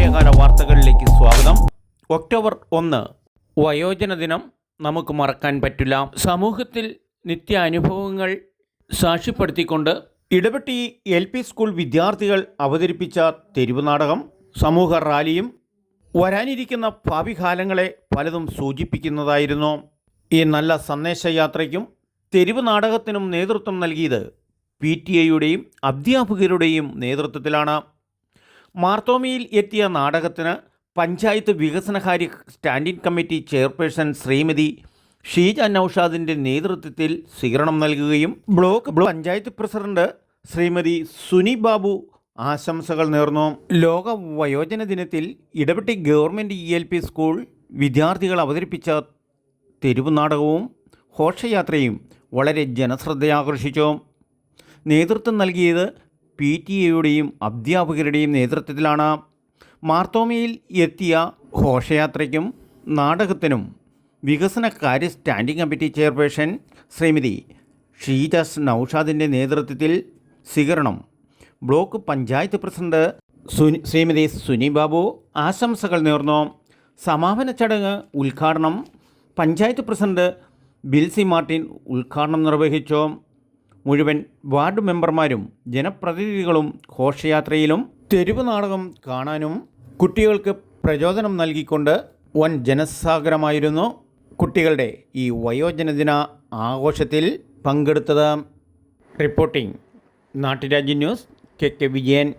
പഴയകാല വാർത്തകളിലേക്ക് സ്വാഗതം. ഒക്ടോബർ 1 വയോജന ദിനം നമുക്ക് മറക്കാൻ പറ്റില്ല. സമൂഹത്തിൽ നിത്യാനുഭവങ്ങൾ സാക്ഷ്യപ്പെടുത്തിക്കൊണ്ട് ഇടപെട്ടി LP സ്കൂൾ വിദ്യാർത്ഥികൾ അവതരിപ്പിച്ച തെരുവ് നാടകം സമൂഹ റാലിയും വരാനിരിക്കുന്ന ഭാവി കാലങ്ങളെ പലതും സൂചിപ്പിക്കുന്നതായിരുന്നു. ഈ നല്ല സന്ദേശയാത്രയ്ക്കും തെരുവ് നാടകത്തിനും നേതൃത്വം നൽകിയത് PTA അധ്യാപകരുടെയും നേതൃത്വത്തിലാണ്. മാർത്തോമയിൽ എത്തിയ നാടകത്തിന് പഞ്ചായത്ത് വികസനകാര്യ standing committee chairperson Srimathi Sheeja നൌഷാദിൻ്റെ നേതൃത്വത്തിൽ സ്വീകരണം നൽകുകയും ബ്ലോക്ക് പഞ്ചായത്ത് പ്രസിഡന്റ് ശ്രീമതി സുനി ബാബു ആശംസകൾ നേർന്നു. ലോക വയോജന ദിനത്തിൽ ഇടപെട്ടി ഗവൺമെൻറ് LP സ്കൂൾ വിദ്യാർത്ഥികൾ അവതരിപ്പിച്ച തെരുവ് നാടകവും ഘോഷയാത്രയും വളരെ ജനശ്രദ്ധയാകർഷിച്ചു. നേതൃത്വം നൽകിയത് PTA അധ്യാപകരുടെയും നേതൃത്വത്തിലാണ്. മാർത്തോമയിൽ എത്തിയ ഘോഷയാത്രയ്ക്കും നാടകത്തിനും വികസനകാര്യ standing committee chairperson Srimathi Sheeja നൌഷാദിൻ്റെ നേതൃത്വത്തിൽ സ്വീകരണം ബ്ലോക്ക് പഞ്ചായത്ത് പ്രസിഡന്റ് ശ്രീമതി സുനി ബാബു ആശംസകൾ നേർന്നു. സമാപന ചടങ്ങ് ഉദ്ഘാടനം പഞ്ചായത്ത് പ്രസിഡന്റ് ബിൽസി മാർട്ടിൻ ഉദ്ഘാടനം നിർവഹിച്ചു. മുഴുവൻ വാർഡ് മെമ്പർമാരും ജനപ്രതിനിധികളും ഘോഷയാത്രയിലും തെരുവ് നാടകം കാണാനും കുട്ടികൾക്ക് പ്രചോദനം നൽകിക്കൊണ്ട് വൻ ജനസാഗരമായിരുന്നു കുട്ടികളുടെ ഈ വയോജനദിന ആഘോഷത്തിൽ പങ്കെടുത്തത്. Reporting Natturajya news KK Vijayan.